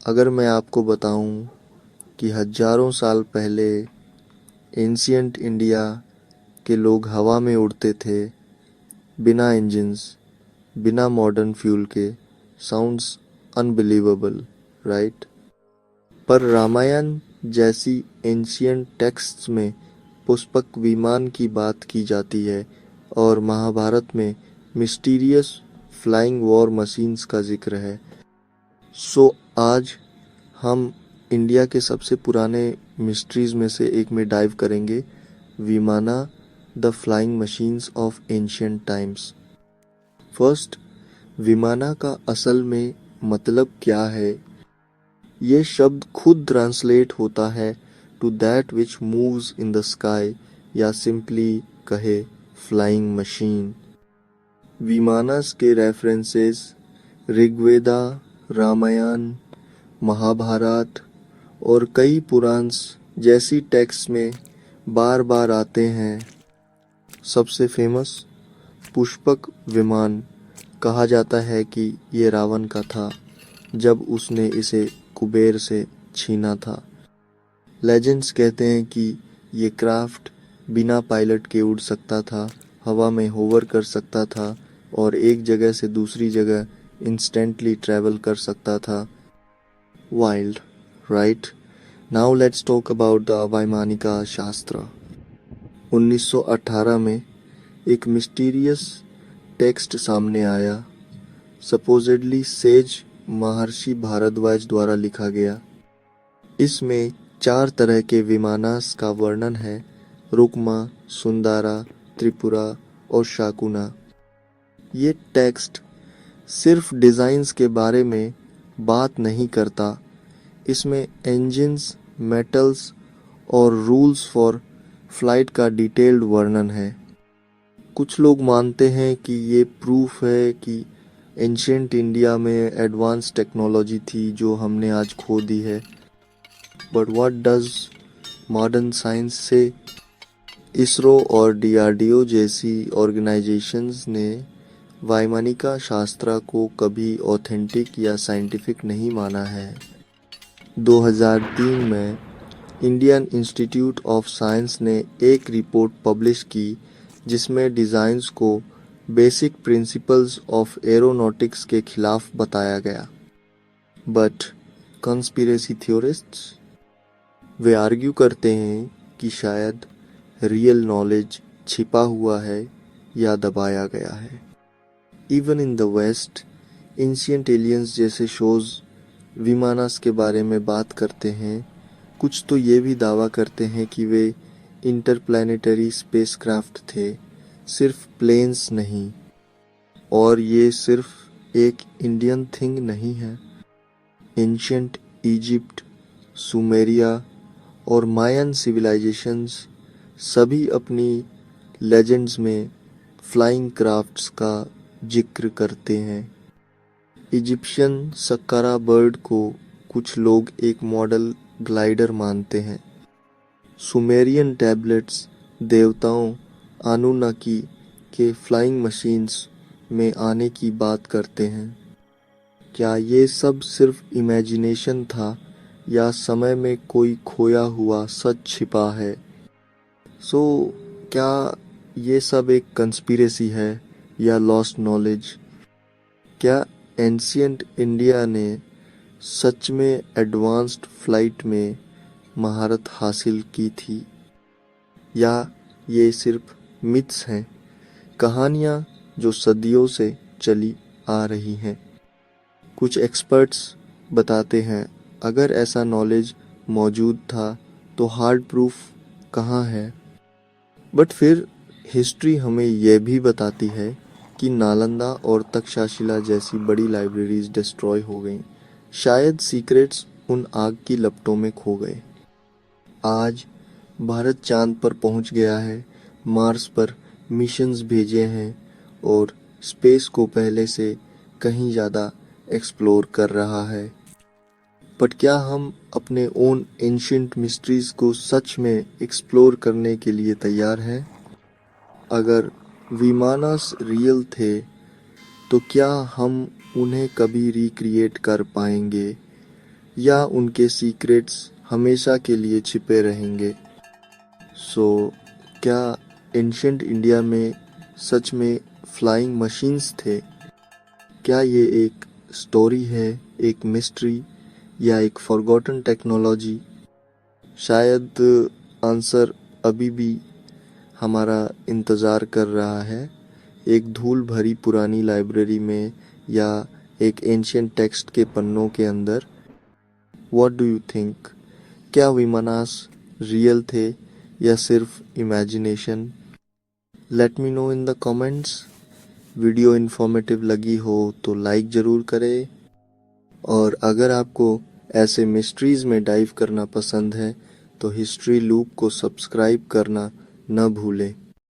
अगर मैं आपको बताऊं कि हजारों साल पहले एंशियंट इंडिया के लोग हवा में उड़ते थे, बिना इंजन्स, बिना मॉडर्न फ्यूल के। Sounds unbelievable, right? पर रामायण जैसी एंशियंट टेक्स्ट्स में पुष्पक विमान की बात की जाती है और महाभारत में मिस्टीरियस फ्लाइंग वॉर मशीन्स का जिक्र है। सो आज हम इंडिया के सबसे पुराने मिस्ट्रीज में से एक में डाइव करेंगे, vimana, the flying machines of ancient times. First, vimana का असल में मतलब क्या है? ये शब्द खुद ट्रांसलेट होता है to that which moves in the sky, या सिंपली कहे फ्लाइंग मशीन। विमानस के रेफरेंसेस ऋग्वेदा, रामायण, महाभारत और कई पुराण्स जैसी टेक्स्ट में बार बार आते हैं। सबसे फेमस पुष्पक विमान, कहा जाता है कि ये रावण का था जब उसने इसे कुबेर से छीना था। लेजेंड्स कहते हैं कि ये क्राफ्ट बिना पायलट के उड़ सकता था, हवा में होवर कर सकता था और एक जगह से दूसरी जगह इंस्टेंटली ट्रैवल कर सकता था। Wild, right? Now let's talk about the Vaimanika शास्त्र। 1918 में एक मिस्टीरियस टेक्स्ट सामने आया, सपोजेडली सेज महर्षि भारद्वाज द्वारा लिखा गया। इसमें 4 तरह के विमानास का वर्णन है: रुक्मा, सुंदारा, त्रिपुरा और शाकुना। ये टेक्स्ट सिर्फ डिज़ाइंस के बारे में बात नहीं करता, इसमें इंजन्स, मेटल्स और रूल्स फॉर फ्लाइट का डिटेल्ड वर्णन है। कुछ लोग मानते हैं कि ये प्रूफ है कि एंशियंट इंडिया में एडवांस टेक्नोलॉजी थी जो हमने आज खो दी है। But what does modern science से? इसरो और डीआरडीओ जैसी ऑर्गेनाइजेशंस ने वैमानिका शास्त्र को कभी ऑथेंटिक या साइंटिफिक नहीं माना है। 2003 में इंडियन इंस्टीट्यूट ऑफ साइंस ने एक रिपोर्ट पब्लिश की जिसमें डिज़ाइंस को बेसिक प्रिंसिपल्स ऑफ एरोनॉटिक्स के खिलाफ बताया गया। बट कंस्पिरेसी थ्योरिस्ट्स, वे आर्ग्यू करते हैं कि शायद रियल नॉलेज छिपा हुआ है या दबाया गया है। Even in the west, ancient aliens जैसे शोज विमानस के बारे में बात करते हैं। कुछ तो ये भी दावा करते हैं कि वे इंटरप्लैनेटरी स्पेसक्राफ्ट थे, सिर्फ प्लेन्स नहीं। और ये सिर्फ एक इंडियन थिंग नहीं है। एंशियंट इजिप्ट, सुमेरिया और मायन सिविलाइजेशंस सभी अपनी लेजेंड्स में फ्लाइंग क्राफ्ट्स का जिक्र करते हैं। इजिप्शियन सक्कारा बर्ड को कुछ लोग एक मॉडल ग्लाइडर मानते हैं। सुमेरियन टैबलेट्स देवताओं अनुन्नाकी के फ्लाइंग मशीन्स में आने की बात करते हैं। क्या ये सब सिर्फ इमेजिनेशन था या समय में कोई खोया हुआ सच छिपा है? सो क्या ये सब एक कंस्पिरेसी है या लॉस्ट नॉलेज? क्या एंशियंट इंडिया ने सच में एडवांस्ड फ्लाइट में महारत हासिल की थी, या ये सिर्फ मिथ्स हैं, कहानियाँ जो सदियों से चली आ रही हैं? कुछ एक्सपर्ट्स बताते हैं अगर ऐसा नॉलेज मौजूद था तो हार्ड प्रूफ कहाँ है? बट फिर हिस्ट्री हमें यह भी बताती है कि नालंदा और तक्षशिला जैसी बड़ी लाइब्रेरीज डिस्ट्रॉय हो गईं। शायद सीक्रेट्स उन आग की लपटों में खो गए। आज भारत चांद पर पहुंच गया है, मार्स पर मिशंस भेजे हैं और स्पेस को पहले से कहीं ज़्यादा एक्सप्लोर कर रहा है। बट क्या हम अपने ओन एंशियंट मिस्ट्रीज को सच में एक्सप्लोर करने के लिए तैयार हैं? अगर विमानस रियल थे तो क्या हम उन्हें कभी रिक्रिएट कर पाएंगे? या उनके सीक्रेट्स हमेशा के लिए छिपे रहेंगे। सो क्या एंशिएंट इंडिया में सच में फ्लाइंग मशीन्स थे? क्या ये एक स्टोरी है, एक मिस्ट्री या एक फॉरगॉटन टेक्नोलॉजी? शायद आंसर अभी भी हमारा इंतज़ार कर रहा है, एक धूल भरी पुरानी लाइब्रेरी में या एक एंशिएंट टेक्स्ट के पन्नों के अंदर। What do you think? क्या विमानास रियल थे या सिर्फ imagination? Let me know in the comments. Video informative लगी हो तो लाइक ज़रूर करें, और अगर आपको ऐसे मिस्ट्रीज़ में डाइव करना पसंद है तो हिस्ट्री लूप को सब्सक्राइब करना न भूलें।